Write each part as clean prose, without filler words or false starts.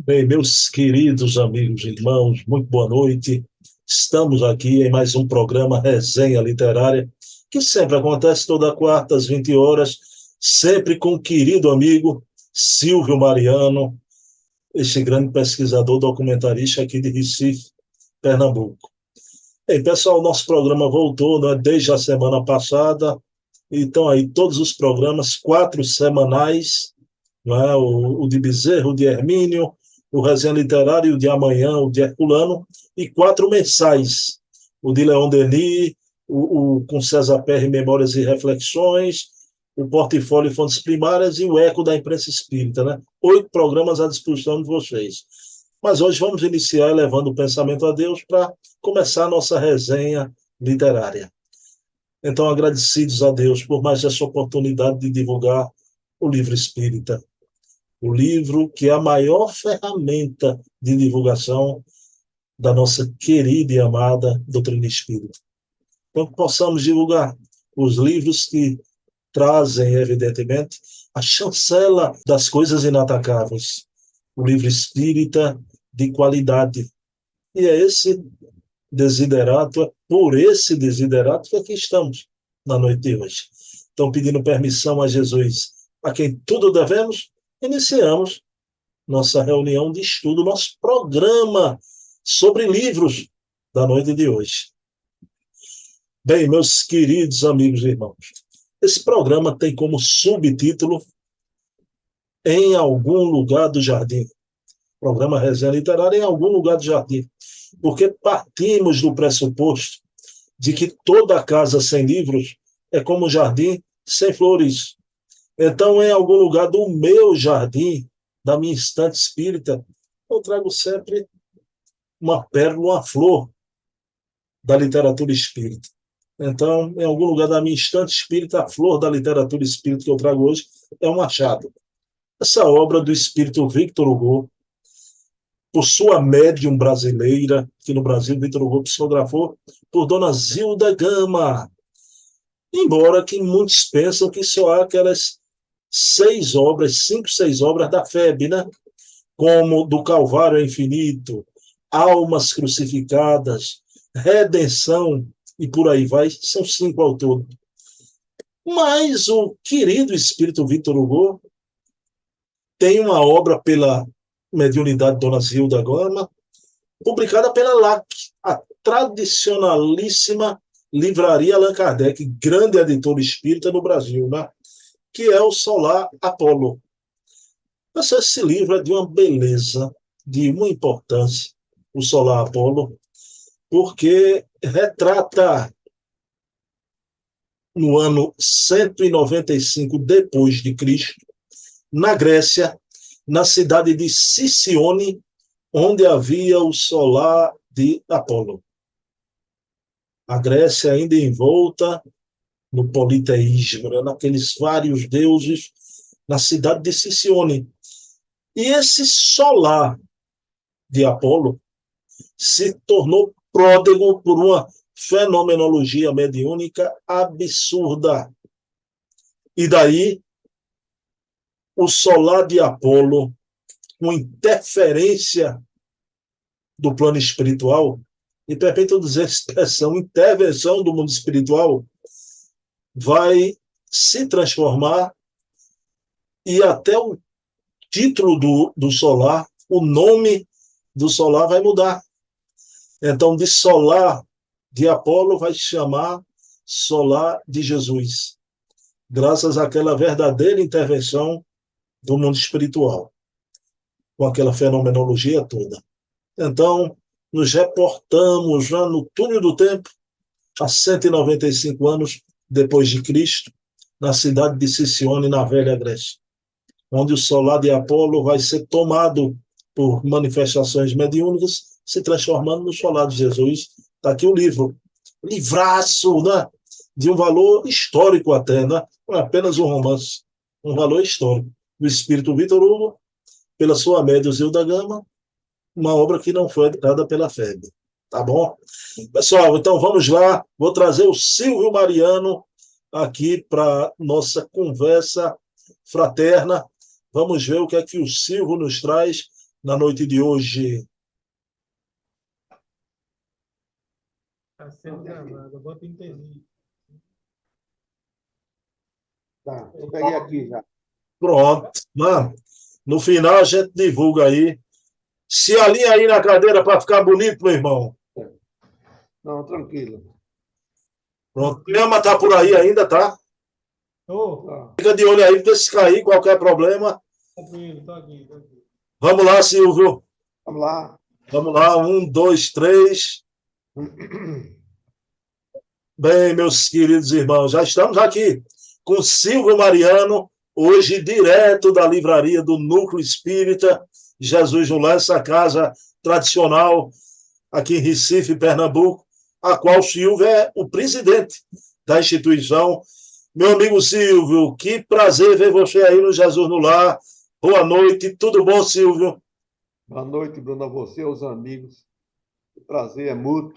Bem, meus queridos amigos e irmãos, muito boa noite. Estamos aqui em mais um programa Resenha Literária, que sempre acontece toda quarta às 20 horas, sempre com o querido amigo Silvio Mariano, este grande pesquisador documentarista aqui de Recife, Pernambuco. Bem, pessoal, nosso programa voltou, né, desde a semana passada, então aí todos os programas, quatro semanais, não é? O de Bezerro, o de Hermínio, o Resenha Literária, o de amanhã, o de Herculano, e quatro mensais, o de Leon Denis, o com César Perry, Memórias e Reflexões, o Portfólio e Fontes Primárias e o Eco da Imprensa Espírita, né? 8 programas à disposição de vocês. Mas hoje vamos iniciar levando o pensamento a Deus para começar a nossa resenha literária. Então, agradecidos a Deus por mais essa oportunidade de divulgar o livro espírita, o livro que é a maior ferramenta de divulgação da nossa querida e amada doutrina espírita. Então, que possamos divulgar os livros que trazem, evidentemente, a chancela das coisas inatacáveis, o livro espírita de qualidade. E é esse desiderato, é por esse desiderato que aqui estamos na noite de hoje. Então, pedindo permissão a Jesus, a quem tudo devemos, iniciamos nossa reunião de estudo, nosso programa sobre livros da noite de hoje. Bem, meus queridos amigos e irmãos, esse programa tem como subtítulo Em Algum Lugar do Jardim. Programa Resenha Literária em Algum Lugar do Jardim. Porque partimos do pressuposto de que toda casa sem livros é como um jardim sem flores. Então, em algum lugar do meu jardim, da minha estante espírita, eu trago sempre uma pérola, uma flor da literatura espírita. Então, em algum lugar da minha estante espírita, a flor da literatura espírita que eu trago hoje é um achado. Essa obra do espírito Victor Hugo, por sua médium brasileira, que no Brasil Victor Hugo psicografou, por Dona Zilda Gama. Embora que muitos pensam que só há aquelas 6 obras, 5, 6 obras da FEB, né? Como Do Calvário ao Infinito, Almas Crucificadas, Redenção, e por aí vai, são 5 ao todo. Mas o querido espírito Victor Hugo tem uma obra pela mediunidade Dona Zilda Gama, publicada pela LAC, a tradicionalíssima livraria Allan Kardec, grande editora espírita no Brasil, né? Que é o Solar Apolo. Mas esse livro é de uma beleza, de uma importância, o Solar Apolo, porque retrata no ano 195 depois de Cristo, na Grécia, na cidade de Sicyone, onde havia o solar de Apolo. A Grécia ainda envolta no politeísmo, né? Naqueles vários deuses, na cidade de Sicyone. E esse solar de Apolo se tornou pródigo por uma fenomenologia mediúnica absurda. E daí, o solar de Apolo, com interferência do plano espiritual, e permito dizer a expressão intervenção do mundo espiritual, vai se transformar e até o título do solar, o nome do solar vai mudar. Então, de solar de Apolo vai se chamar solar de Jesus, graças àquela verdadeira intervenção do mundo espiritual, com aquela fenomenologia toda. Então, nos reportamos já no túnel do tempo, há 195 anos depois de Cristo, na cidade de Sicyone, na Velha Grécia, onde o solar de Apolo vai ser tomado por manifestações mediúnicas, se transformando no solar de Jesus. Está aqui o livro, livraço, né? De um valor histórico até, né? Não é apenas um romance, um valor histórico. Do espírito Victor Hugo, pela sua média Zilda Gama, uma obra que não foi editada pela FEB. Tá bom? Pessoal, então vamos lá. Vou trazer o Silvio Mariano aqui para nossa conversa fraterna. Vamos ver o que é que o Silvio nos traz na noite de hoje? Está sendo gravado, eu bota entendi. Tá, eu peguei aqui já. Pronto. Mano, no final a gente divulga aí. Se alinha aí na cadeira para ficar bonito, meu irmão. Não, tranquilo. Pronto. Clema tá por aí ainda, tá? Ô, Tá, Fica de olho aí, porque se cair qualquer problema. tranquilo, tô aqui. Vamos lá, Silvio. vamos lá. Vamos lá. 1, 2, 3. Bem, meus queridos irmãos, já estamos aqui com Silvio Mariano, hoje direto da livraria do Núcleo Espírita Jesus no Lar, essa casa tradicional aqui em Recife, Pernambuco, a qual o Silvio é o presidente da instituição. Meu amigo Silvio, que prazer ver você aí no Jesus no Lar. Boa noite, tudo bom, Silvio? Boa noite, Bruno, a você, aos amigos. O prazer é mútuo.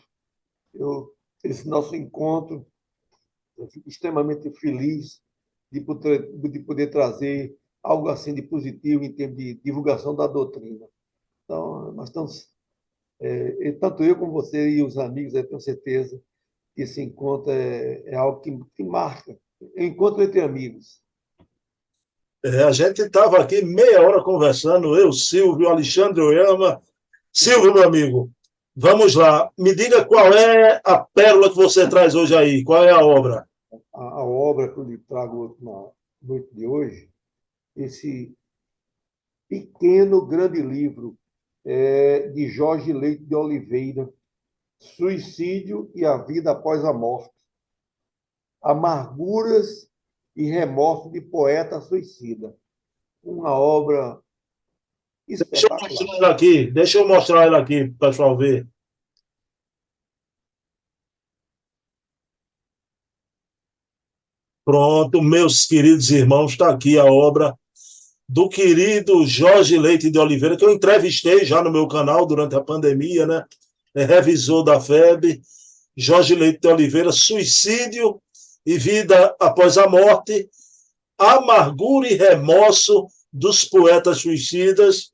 Esse nosso encontro, eu fico extremamente feliz de poder trazer algo assim de positivo em termos de divulgação da doutrina. Então, nós estamos, tanto eu como você e os amigos, eu tenho certeza que esse encontro é algo que marca. É um encontro entre amigos. A gente estava aqui meia hora conversando, eu, Silvio, Alexandre Oyama. Silvio, meu amigo, vamos lá. Me diga qual é a pérola que você traz hoje aí, qual é a obra? A obra que eu lhe trago na noite de hoje, esse pequeno, grande livro de Jorge Leite de Oliveira, Suicídio e a Vida Após a Morte. Amarguras e Remorso de Poeta Suicida. Uma obra Deixa eu espetacular. mostrar ela aqui, deixa eu mostrar ela aqui para o pessoal ver. Pronto, meus queridos irmãos, está aqui a obra do querido Jorge Leite de Oliveira, que eu entrevistei já no meu canal durante a pandemia, né? É revisor da FEB. Jorge Leite de Oliveira, Suicídio e Vida Após a Morte, Amargura e Remorso dos Poetas Suicidas,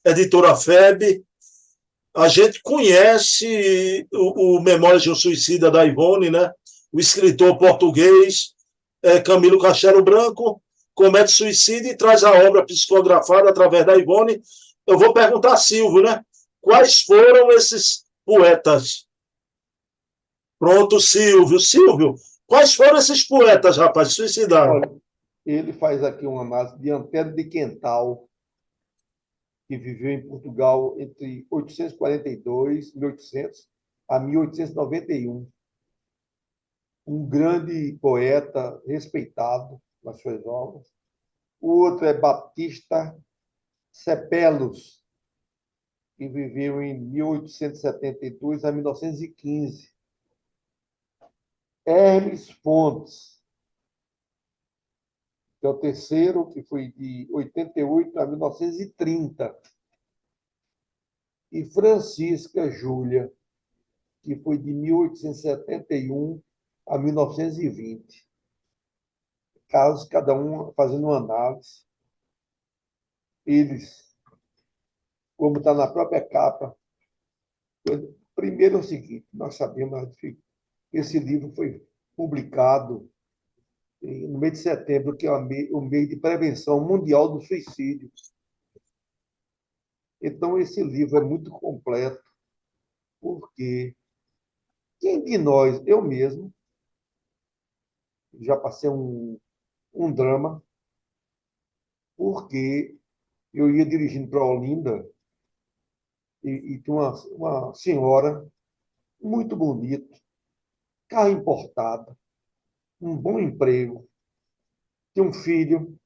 editora FEB. A gente conhece o Memórias de um Suicida da Ivone, né? O escritor português Camilo Castelo Branco comete suicídio e traz a obra psicografada através da Ivone. Eu vou perguntar a Silvio, né? Quais foram esses poetas? Pronto, Silvio. Silvio, quais foram esses poetas, rapaz, que suicidaram? Olha, ele faz aqui uma análise de Antero de Quental, que viveu em Portugal entre 842, 1800, a 1891. Um grande poeta, respeitado nas suas obras. O outro é Baptista Cepelos, que viveu em 1872 a 1915. Hermes Fontes, que é o terceiro, que foi de 88 a 1930. E Francisca Júlia, que foi de 1871 a 1920. Casos, cada um fazendo uma análise. Eles, como está na própria capa, primeiro é o seguinte, nós sabemos que esse livro foi publicado no mês de setembro, que é o mês de prevenção mundial do suicídio. Então, esse livro é muito completo, porque quem de nós, eu mesmo, já passei um drama, porque eu ia dirigindo para Olinda e tinha uma senhora muito bonita, carro importado, um bom emprego, tinha um filho.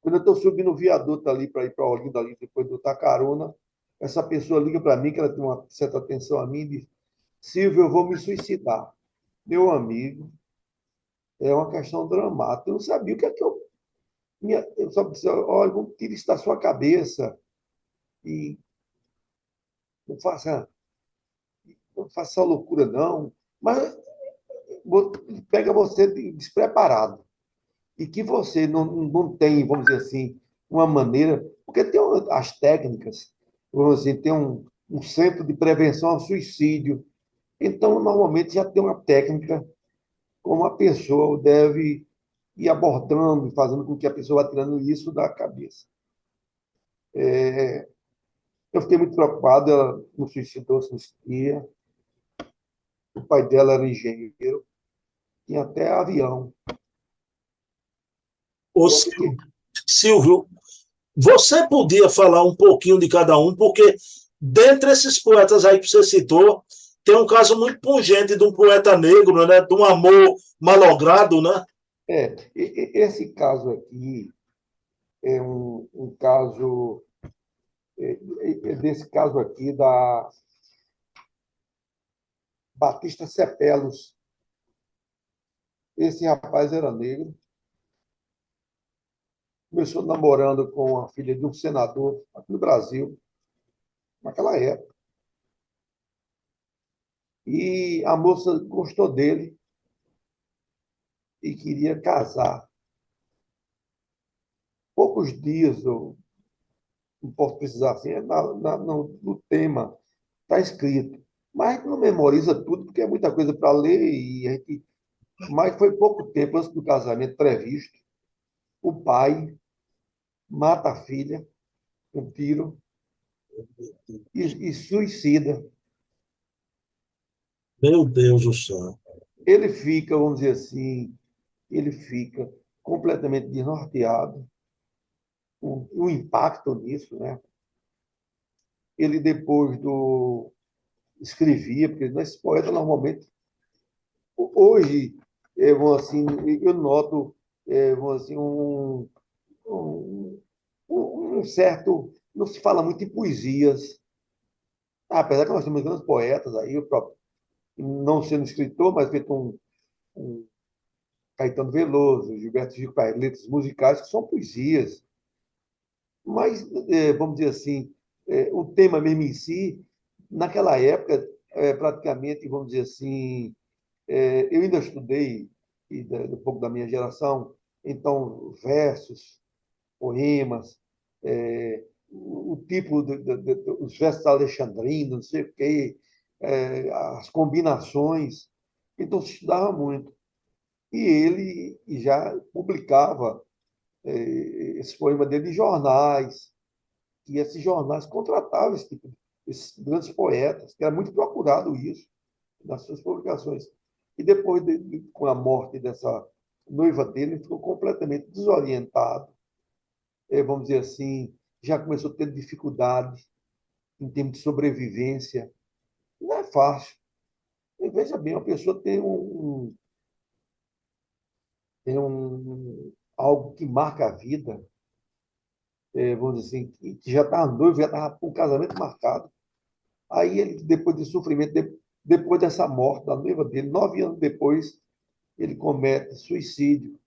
Quando eu estou subindo o viaduto ali para ir para Olinda, ali, depois do Tacarona, essa pessoa liga para mim, que ela tem uma certa atenção a mim, e diz: Silvio, eu vou me suicidar. Meu amigo, é uma questão dramática. Eu não sabia o que é que eu. Eu só disse: olha, vamos tirar isso da sua cabeça e não faça, não faça loucura, não. Mas pega você despreparado e que você não tem, vamos dizer assim, uma maneira. Porque tem as técnicas. vamos dizer, tem um centro de prevenção ao suicídio. Então, normalmente já tem uma técnica como a pessoa deve ir abordando e fazendo com que a pessoa vá tirando isso da cabeça. Eu fiquei muito preocupado, ela não suicidou-se nesse dia. O pai dela era engenheiro, tinha até avião. Ô, Eu fiquei, Silvio, você podia falar um pouquinho de cada um, porque dentre esses poetas aí que você citou, tem um caso muito pungente de um poeta negro, né? De um amor malogrado, né? esse caso aqui é um caso, desse caso aqui da Batista Cepelos. Esse rapaz era negro, começou namorando com a filha de um senador aqui no Brasil, naquela época. E a moça gostou dele e queria casar. Poucos dias, eu não posso precisar assim, no tema está escrito. Mas a gente não memoriza tudo, porque é muita coisa para ler, mas foi pouco tempo antes do casamento previsto. O pai mata a filha com um tiro e suicida. Meu Deus do céu. Ele fica, vamos dizer assim, ele fica completamente desnorteado, o impacto nisso, né? Ele depois do escrevia, porque esse poeta normalmente hoje, assim, eu noto, assim, um, um certo, não se fala muito em poesias, apesar que nós temos grandes poetas aí, o próprio, não sendo escritor, mas feito um Caetano Veloso, Gilberto Gil, letras musicais que são poesias. Mas, vamos dizer assim, o tema mesmo em si, naquela época, praticamente, vamos dizer assim, eu ainda estudei, um pouco da minha geração, então, versos, poemas, o tipo, os versos alexandrinos, não sei o quê, as combinações. Então, se estudava muito. E ele já publicava esse poema dele em jornais, e esses jornais contratavam esses grandes poetas, que era muito procurado isso nas suas publicações. E depois, com a morte dessa noiva dele, ele ficou completamente desorientado, vamos dizer assim, já começou a ter dificuldade em termos de sobrevivência. Não é fácil. E veja bem, uma pessoa tem algo que marca a vida, vamos dizer assim, que já estava noivo, já estava com o casamento marcado. Aí ele, depois de sofrimento, depois dessa morte da noiva dele, 9 anos depois, ele comete suicídio.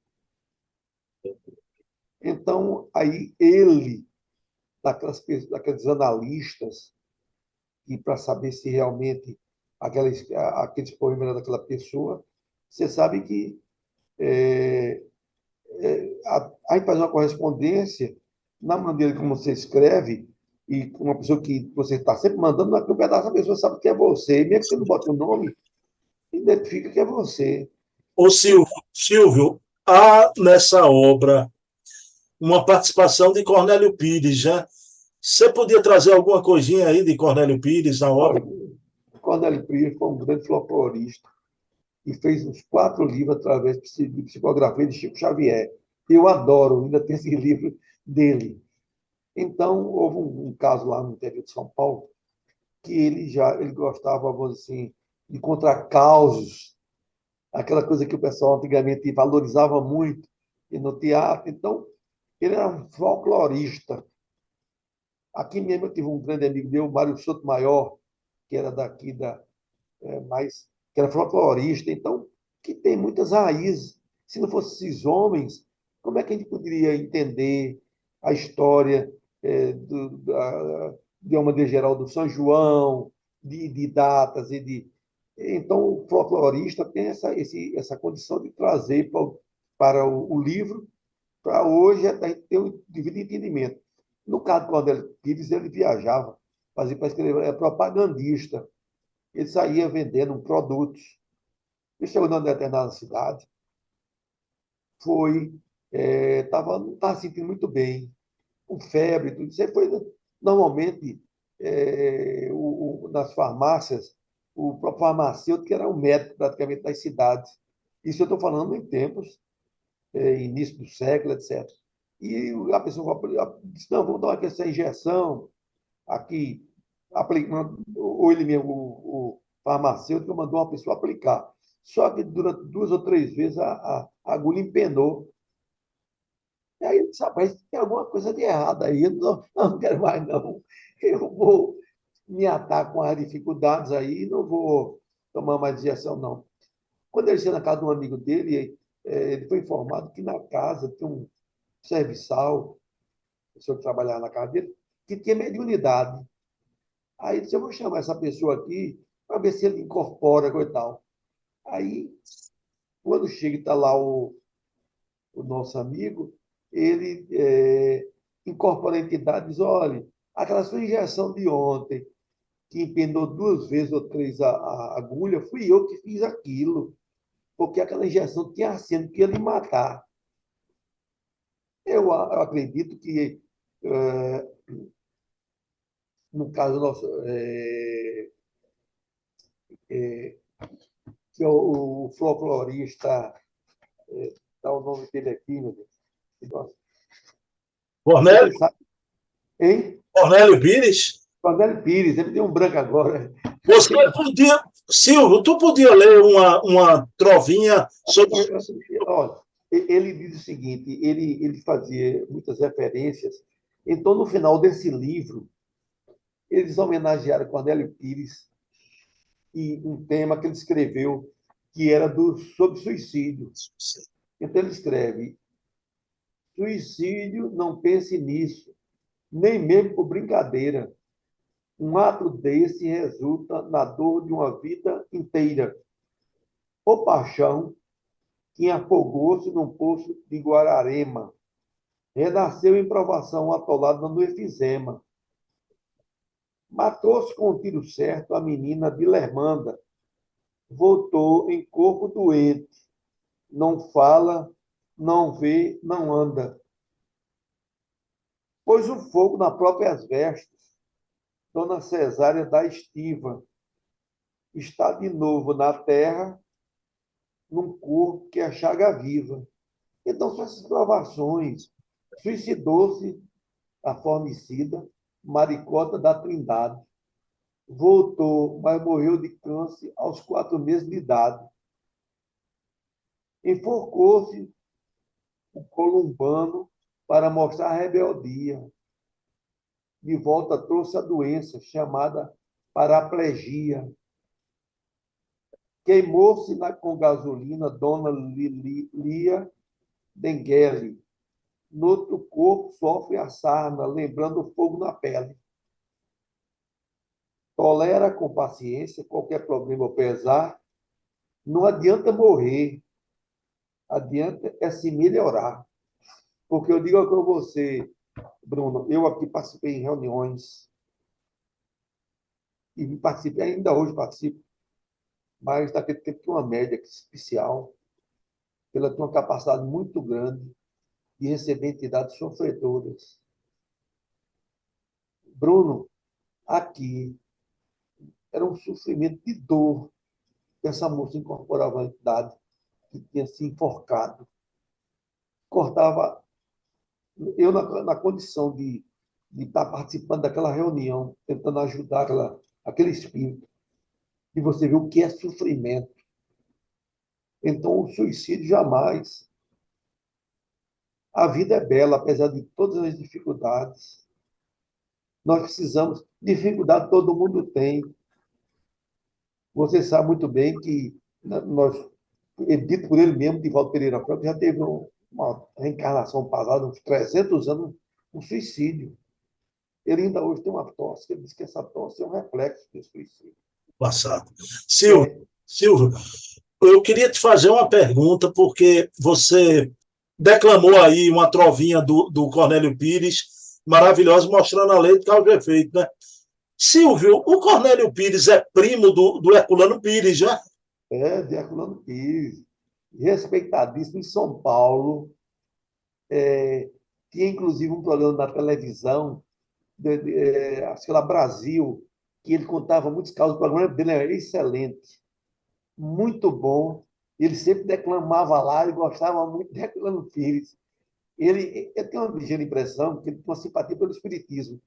Então, aí ele, daqueles analistas, e para saber se realmente aqueles poemas eram daquela pessoa, você sabe que aí faz uma correspondência na maneira como você escreve, e uma pessoa que você está sempre mandando, naquele pedaço a pessoa sabe que é você, e mesmo que você não bota o nome, identifica que é você. Ô, Silvio, há nessa obra uma participação de Cornélio Pires, já. Você podia trazer alguma coisinha aí de Cornélio Pires na obra? Olha, Cornélio Pires foi um grande folclorista e fez uns 4 livros através de psicografia de Chico Xavier. Eu adoro, ainda tem esse livro dele. Então, houve um caso lá no interior de São Paulo que ele gostava, vamos dizer assim, de contar causos, aquela coisa que o pessoal antigamente valorizava muito e no teatro. Então, ele era um folclorista. Aqui mesmo eu tive um grande amigo meu, Mário Sotomayor, que era daqui mais que era folclorista, então que tem muitas raízes. Se não fossem esses homens, como é que a gente poderia entender a história de uma maneira geral do São João, de datas e de então o folclorista tem essa condição de trazer para o livro para hoje a gente ter um devido entendimento. No caso do Cordel Pires, ele viajava fazia para escrever, é propagandista. Ele saía vendendo produtos. Ele chegou numa determinada cidade, não estava se sentindo muito bem, com febre, tudo isso. Aí foi, normalmente, nas farmácias, o próprio farmacêutico era o médico praticamente das cidades. Isso eu estou falando em tempos, início do século, etc. E a pessoa disse, não, vamos dar aqui essa injeção, aqui, ou ele mesmo, o farmacêutico, mandou uma pessoa aplicar. Só que durante 2 ou 3 vezes a agulha empenou. E aí ele disse, rapaz, tem alguma coisa de errado aí, eu não quero mais não. Eu vou me atar com as dificuldades aí e não vou tomar mais injeção, não. Quando ele chegou na casa de um amigo dele, ele foi informado que na casa tinha um serviçal, pessoa que trabalhava na casa dele, que tinha mediunidade. Aí ele disse, eu vou chamar essa pessoa aqui para ver se ele incorpora coisa e tal. Aí, quando chega e está lá o nosso amigo, ele incorpora a entidade e diz, olha, aquela sua injeção de ontem, que empenou 2 vezes ou 3 a agulha, fui eu que fiz aquilo, porque aquela injeção tinha aceno que ia lhe matar. Eu acredito que, no caso nosso, que é o folclorista, dá o nome dele aqui, meu Deus. Cornélio, Sabe, hein? Cornélio Pires? Cornélio Pires, ele deu um branco agora. Você podia, Silvio, tu podia ler uma trovinha sobre. Olha, ele diz o seguinte, ele fazia muitas referências. Então, no final desse livro, eles homenagearam Cornélio Pires e um tema que ele escreveu, que era sobre suicídio. Então, ele escreve, suicídio, não pense nisso, nem mesmo por brincadeira. Um ato desse resulta na dor de uma vida inteira. O paixão, que afogou-se num poço de Guararema, renasceu em provação atolada no efizema. Matou-se com o tiro certo a menina Dilermanda. Voltou em corpo doente. Não fala, não vê, não anda. Pôs o fogo nas próprias vestes. Dona Cesária da Estiva está de novo na terra, num corpo que é chaga viva. Então, são essas provações. Suicidou-se a formicida, Maricota da Trindade. Voltou, mas morreu de câncer aos 4 meses de idade. Enforcou-se o columbano para mostrar a rebeldia. De volta trouxe a doença chamada paraplegia. Queimou-se com gasolina Dona Lia Denguele. No outro corpo sofre a sarna, lembrando o fogo na pele. Tolera com paciência qualquer problema ou pesar. Não adianta morrer, adianta é se melhorar. Porque eu digo com você, Bruno, eu aqui participei em reuniões e participei, ainda hoje participo, mas naquele tempo tinha uma média especial, ela tinha uma capacidade muito grande de receber entidades sofredoras. Bruno, aqui, era um sofrimento de dor que essa moça incorporava a entidade que tinha se enforcado. Cortava, eu na condição de estar participando daquela reunião, tentando ajudar aquele espírito, e você vê o que é sofrimento. Então, o suicídio jamais. A vida é bela, apesar de todas as dificuldades. Nós precisamos. Dificuldade todo mundo tem. Você sabe muito bem que dito por ele mesmo, Divaldo Pereira Franco, já teve uma reencarnação passada, uns 300 anos, um suicídio. Ele ainda hoje tem uma tosse, ele diz que essa tosse é um reflexo do suicídio. Passado. Silvio, eu queria te fazer uma pergunta, porque você declamou aí uma trovinha do Cornélio Pires, maravilhosa, mostrando a lei de causa e efeito, né? Silvio, o Cornélio Pires é primo do Herculano Pires, já? De Herculano Pires, respeitadíssimo em São Paulo. Tinha, inclusive, um programa na televisão, acho que era Brasil, que ele contava muitos casos. O programa dele era excelente, muito bom. Ele sempre declamava lá e gostava muito de Herculano Pires. Eu tenho uma ligeira impressão que ele tinha uma simpatia pelo espiritismo,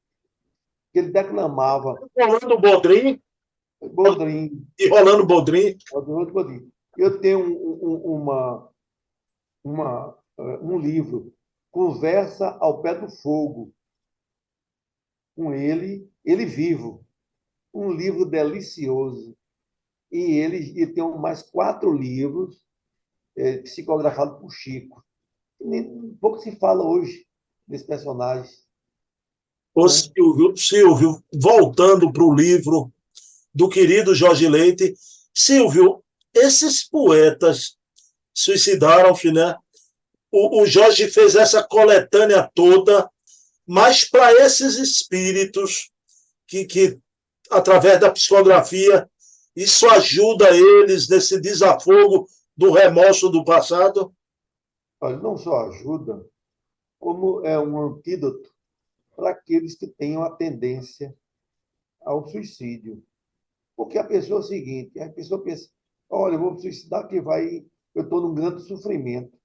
que ele declamava Rolando Bodrim Bodrim, e Rolando Bodrim. Bodrim. Eu tenho um livro, Conversa ao Pé do Fogo, com ele vivo. Um livro delicioso. E ele tem mais 4 livros psicografados por Chico. Pouco se fala hoje desse personagem. Ô, Né? Silvio, voltando para o livro do querido Jorge Leite, Silvio, esses poetas suicidaram-se, né? O Jorge fez essa coletânea toda, mas para esses espíritos que, através da psicografia, isso ajuda eles nesse desafogo do remorso do passado? Olha, não só ajuda, como é um antídoto para aqueles que tenham a tendência ao suicídio. Porque a pessoa é o seguinte, a pessoa pensa, olha, eu vou me suicidar que eu estou num grande sofrimento.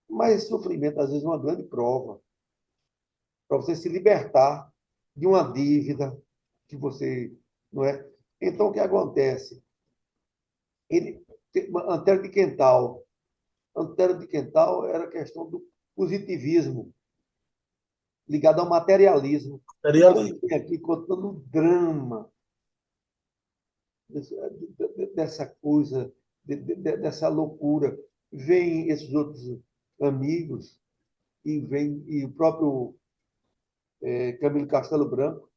Mas esse sofrimento, às vezes, é uma grande prova para você se libertar de uma dívida que você, não é? Então, o que acontece? Ele, Antero de Quental era a questão do positivismo, ligado ao materialismo. Então, ele vem aqui contando o drama dessa coisa, dessa loucura. Vem esses outros amigos e o próprio Camilo Castelo Branco,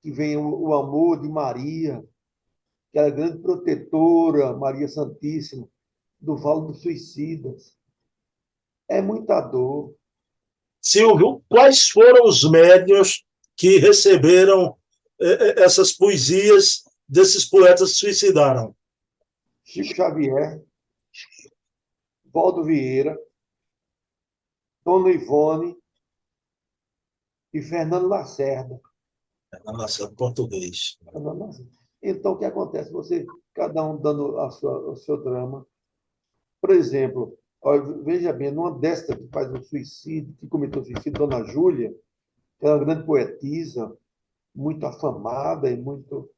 que vem o amor de Maria, que era a grande protetora, Maria Santíssima, do Vale dos Suicidas. É muita dor. Silvio, quais foram os médiuns que receberam essas poesias desses poetas que suicidaram? Chico Xavier, Valdo Vieira, Dona Ivone e Fernando Lacerda. Na nação português. Então, o que acontece? Cada um dando o seu drama. Por exemplo, veja bem, numa desta que faz o suicídio, que cometeu suicídio, Dona Júlia, que era uma grande poetisa, muito afamada e muito.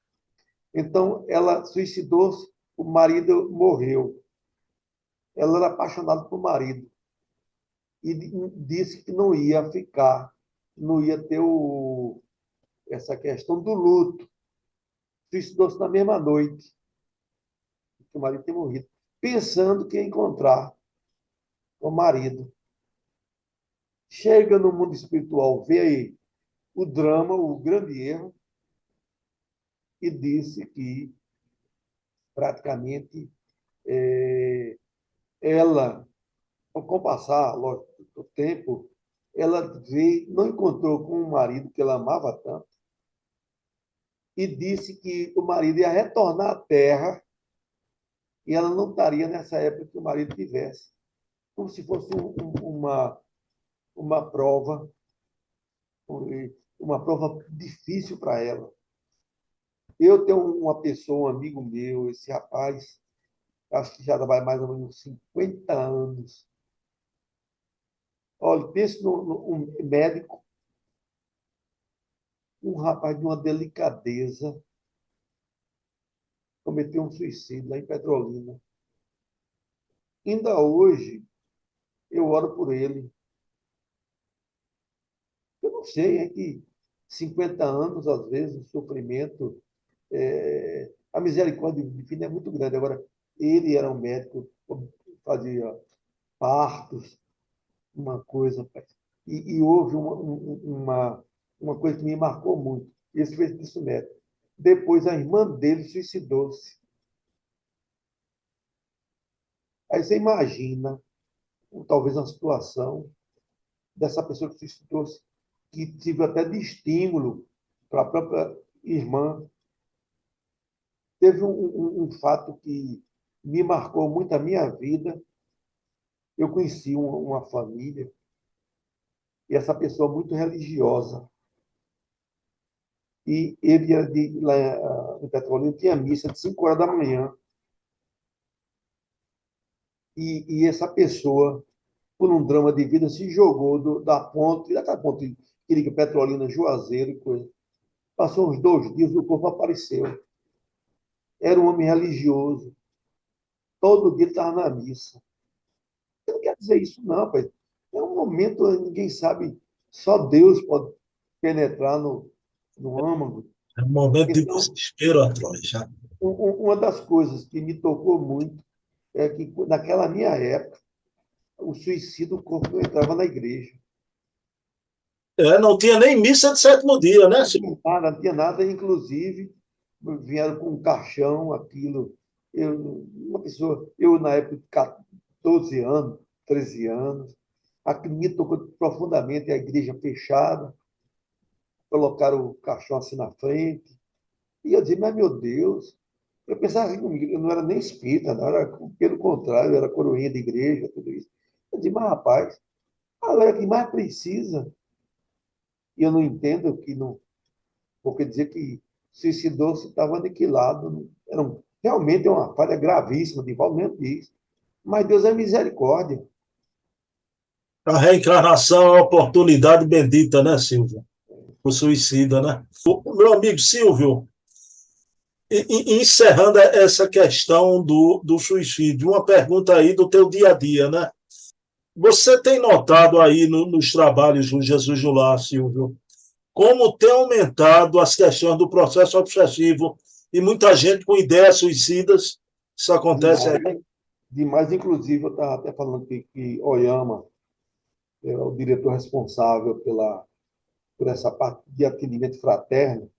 Então, ela suicidou-se, o marido morreu. Ela era apaixonada por marido e disse que não ia ficar, não ia ter essa questão do luto. Suicidou-se na mesma noite que o marido tinha morrido, pensando que ia encontrar o marido. Chega no mundo espiritual, vê aí o drama, o grande erro, e disse que praticamente ela, com o passar do tempo, ela não encontrou com o marido que ela amava tanto, e disse que o marido ia retornar à Terra e ela não estaria nessa época que o marido tivesse. Como se fosse uma prova, uma prova difícil para ela. Eu tenho uma pessoa, um amigo meu, esse rapaz, acho que já vai mais ou menos 50 anos. Olha, pense num médico, um rapaz de uma delicadeza, cometeu um suicídio lá em Petrolina. Ainda hoje, eu oro por ele. Eu não sei, é que 50 anos, às vezes, o sofrimento, a misericórdia divina é muito grande. Agora, ele era um médico, fazia partos, uma coisa. E houve uma coisa que me marcou muito. Esse fez isso médico. Depois, a irmã dele suicidou-se. Aí você imagina, talvez, uma situação dessa pessoa que suicidou-se, que tive até de estímulo para a própria irmã, teve um fato que me marcou muito a minha vida. Eu conheci uma família, e essa pessoa muito religiosa. E ele era lá no Petrolina, tinha missa de 5 horas da manhã. E essa pessoa, por um drama de vida, se jogou da ponte, daquela ponte que liga Petrolina, Juazeiro e coisa. Passou uns 2 dias, o corpo apareceu. Era um homem religioso. Todo dia estava na missa. Não quer dizer isso, não, pai. É um momento, ninguém sabe, só Deus pode penetrar no âmago. É um momento de Então, desespero atroz. Já. uma das coisas que me tocou muito é que, naquela minha época, o suicídio, o corpo não entrava na igreja. Não tinha nem missa de sétimo dia, né, Não Silvio? tinha nada, não tinha nada, inclusive, vieram com um caixão, aquilo. Uma pessoa, eu na época de 14 anos, 13 anos, aquilo me tocou profundamente, a igreja fechada, colocaram o caixão assim na frente, e eu disse, mas meu Deus, eu pensava que eu não era nem espírita, não, era, pelo contrário, eu era coroinha de igreja, tudo isso. Eu disse, mas rapaz, agora que mais precisa, e eu não entendo que não, porque dizer que suicidou-se estava aniquilado, realmente é uma falha gravíssima, de Paulo mesmo diz, mas Deus é misericórdia. A reencarnação é uma oportunidade bendita, né, Silvio? O suicida, né? O meu amigo Silvio, encerrando essa questão do suicídio, uma pergunta aí do teu dia a dia, né? Você tem notado aí nos trabalhos do Jesus no Lar, Silvio, como tem aumentado as questões do processo obsessivo e muita gente com ideias suicidas? Isso acontece Demais, aí? demais. Inclusive, eu estava até falando que Oyama é o diretor responsável por essa parte de atendimento fraterno,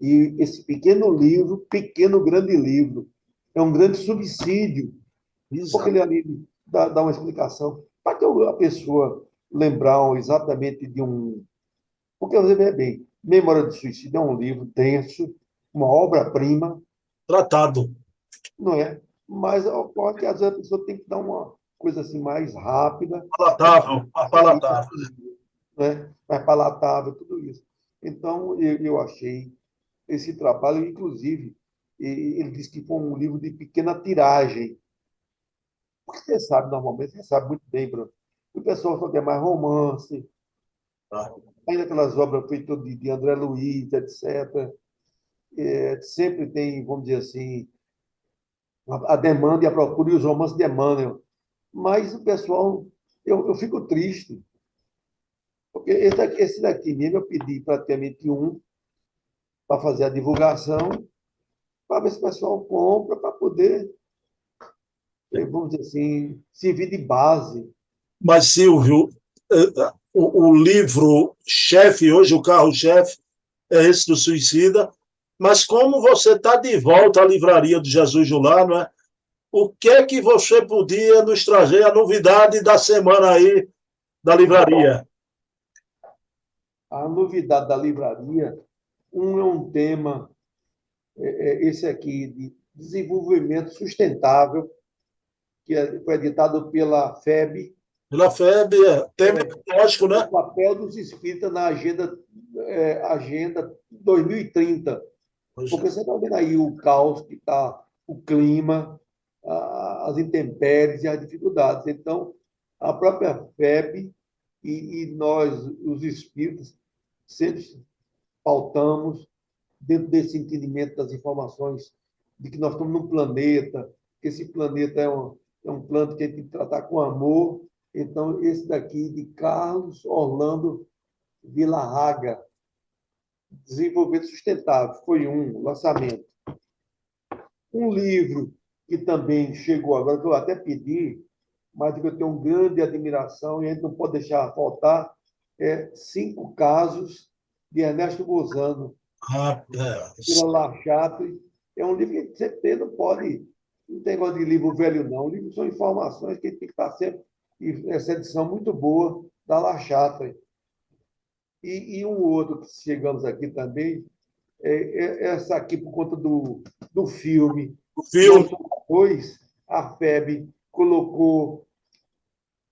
e esse pequeno livro, pequeno grande livro, é um grande subsídio, porque Exato. ele ali dá uma explicação, para que a pessoa lembrar exatamente de um. Porque você vê bem, Memória de Suicídio é um livro denso, uma obra-prima, Tratado. não é? Mas ocorre que às vezes a pessoa tem que dar uma coisa assim mais rápida, Palatável. digerir, Palatável. né? Mais palatável, tudo isso. Então, eu achei esse trabalho, inclusive, ele disse que foi um livro de pequena tiragem. Porque você sabe, normalmente, você sabe muito bem, Bruno, que o pessoal só quer mais romance, ainda aquelas obras feitas de André Luiz, etc. Sempre tem, vamos dizer assim, a demanda e a procura, e os romances demandam. Mas o pessoal, eu fico triste, porque esse daqui mesmo eu pedi praticamente um para fazer a divulgação, para ver se o pessoal compra, para poder, vamos dizer assim, servir de base. Mas, Silvio, o livro-chefe, hoje o carro-chefe, é esse do Suicida. Mas como você está de volta à livraria de Jesus Jular, não é? O que é que você podia nos trazer a novidade da semana aí da livraria? A novidade da livraria, é um tema, esse aqui, de desenvolvimento sustentável, que foi editado pela FEB, Pela FEB, tema lógico, o né? papel dos espíritas na agenda 2030. Pois é. Porque você está vendo aí o caos que está, o clima, as intempéries e as dificuldades. Então, a própria FEB e nós, os espíritos, sempre pautamos dentro desse entendimento das informações de que nós estamos num planeta, que esse planeta é um plano que a gente tem que tratar com amor. Então, esse daqui de Carlos Orlando Villarraga, Desenvolvimento Sustentável, foi um lançamento. Um livro que também chegou agora, que eu até pedi, mas que eu tenho uma grande admiração e a gente não pode deixar faltar, é Cinco Casos, de Ernesto Bozano, pela Rapaz, La Chatre. É um livro que você não pode, não tem negócio de livro velho, não. O livro são informações que tem que estar sempre, e essa edição muito boa da La Chatre. E um outro que chegamos aqui também, essa aqui por conta do filme. O filme. Depois, a FEB colocou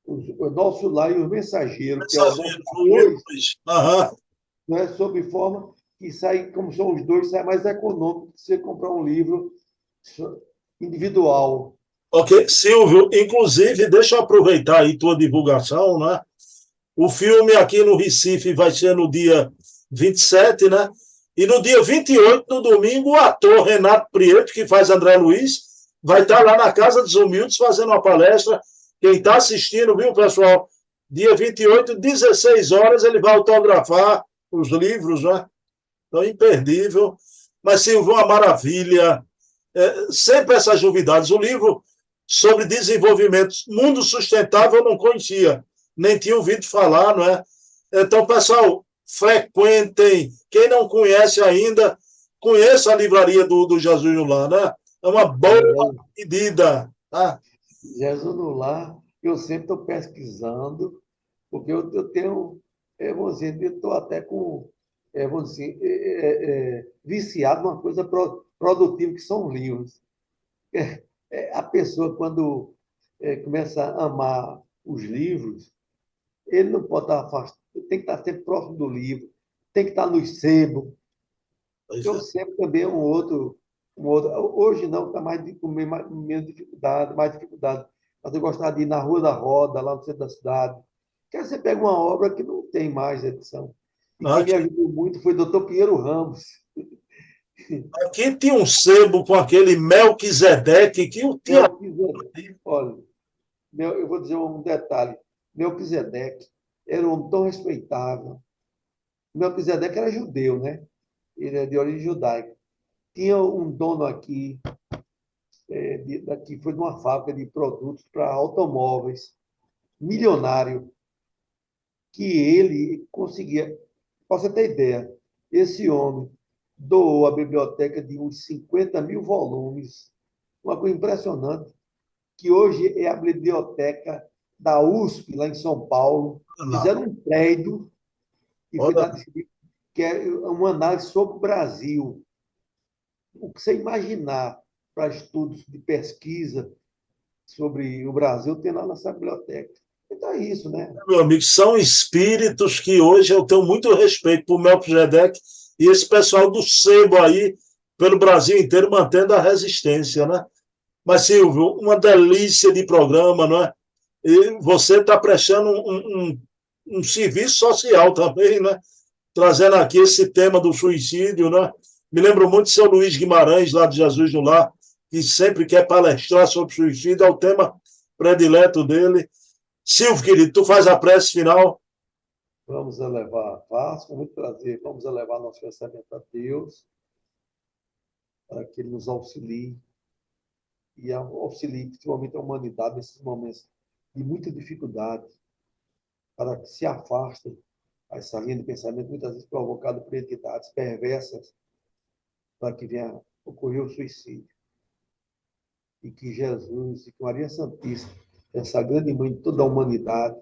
o Nosso Lar e os Mensageiros, que é o Nosso Lar 2, Aham. né, sob forma que sai, como são os dois, sai mais econômico que você comprar um livro individual. Ok, Silvio, inclusive, deixa eu aproveitar aí tua divulgação, né? O filme aqui no Recife vai ser no dia 27, né? E no dia 28, no domingo, o ator Renato Prieto, que faz André Luiz, vai estar lá na Casa dos Humildes fazendo uma palestra. Quem está assistindo, viu, pessoal? Dia 28, 16 horas, ele vai autografar os livros, né? Então, imperdível. Mas, Silvio, uma maravilha. Sempre essas novidades. O livro sobre desenvolvimento, mundo sustentável, eu não conhecia, nem tinha ouvido falar, não é? Então, pessoal, frequentem. Quem não conhece ainda, conheça a livraria do Jesus no Lar, né? É uma boa medida. Tá? Jesus no Lar, eu sempre estou pesquisando, porque eu tenho, vamos dizer, eu estou até com, vamos dizer, viciado numa coisa produtiva, que são livros. A pessoa, quando começa a amar os livros, ele não pode estar afastado, tem que estar sempre próximo do livro, tem que estar no sebo. Eu sempre também um outro. Hoje não, está com menos dificuldade, mais dificuldade. Mas eu gostava de ir na Rua da Roda, lá no centro da cidade. Que aí você pega uma obra que não tem mais edição. E quem me ajudou muito foi o doutor Pinheiro Ramos. Aqui tinha um sebo com aquele Melquisedeque que o tinha. Olha, eu vou dizer um detalhe. Melquisedeque era um homem tão respeitável. Melquisedeque era judeu, né? Ele é de origem judaica. Tinha um dono aqui, daqui, foi de uma fábrica de produtos para automóveis, milionário, que ele conseguia. Para você ter ideia, esse homem doou a biblioteca de uns 50 mil volumes, uma coisa impressionante, que hoje é a biblioteca da USP, lá em São Paulo. Fizeram um prédio e foi dado que é uma análise sobre o Brasil. O que você imaginar para estudos de pesquisa sobre o Brasil tem lá nessa biblioteca. Então é isso, né? Meu amigo, são espíritos que hoje eu tenho muito respeito por Melquisedeque e esse pessoal do sebo aí, pelo Brasil inteiro, mantendo a resistência, né? Mas, Silvio, uma delícia de programa, não é? E você está prestando um serviço social também, né? Trazendo aqui esse tema do suicídio, né? Me lembro muito do seu Luiz Guimarães, lá de Jesus no Lar, que sempre quer palestrar sobre suicídio, é o tema predileto dele. Silvio, querido, tu faz a prece final? Vamos elevar, faço com muito prazer, vamos elevar nosso pensamento a Deus, para que Ele nos auxilie e auxilie principalmente a humanidade nesses momentos de muita dificuldade, para que se afastem essa linha de pensamento, muitas vezes provocada por entidades perversas, para que venha ocorrer o suicídio. E que Jesus e que Maria Santíssima, essa grande mãe de toda a humanidade,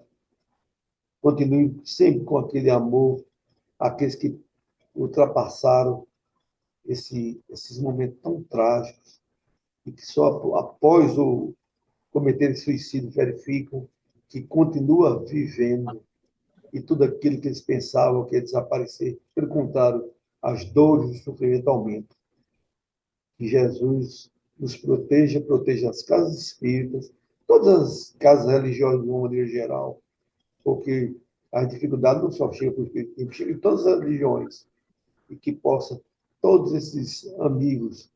continue sempre com aquele amor àqueles que ultrapassaram esses momentos tão trágicos e que só após o cometer suicídio verificam que continua vivendo e tudo aquilo que eles pensavam que ia desaparecer, pelo contrário, as dores e o sofrimento aumentam. Que Jesus nos proteja, proteja as casas espíritas, todas as casas religiosas de uma maneira geral, porque a dificuldade não só chega para o espiritismo, chega em todas as religiões, e que possa todos esses amigos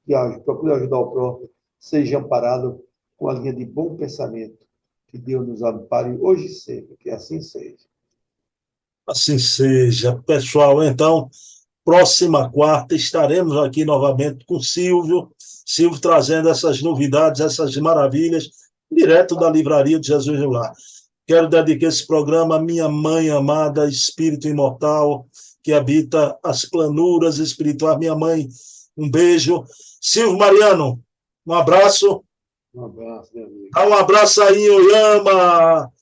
que procuram ajudar o próprio sejam amparados com a linha de bom pensamento. Que Deus nos ampare hoje e sempre, que assim seja. Assim seja. Pessoal, então, próxima quarta estaremos aqui novamente com Silvio. Silvio trazendo essas novidades, essas maravilhas, direto da Livraria de Jesus no Lar. Quero dedicar esse programa à minha mãe amada, espírito imortal, que habita as planuras espirituais. Minha mãe, um beijo. Silvio Mariano, um abraço. Um abraço, meu amigo. Dá um abraço aí em Oyama.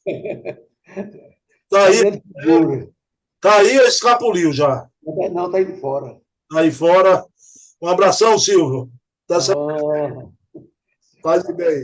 Tá aí, Tá tá aí ou escapuliu já? não, está indo fora. aí fora. Um abração, Silvio. Tá certo? Ah, Faz bem.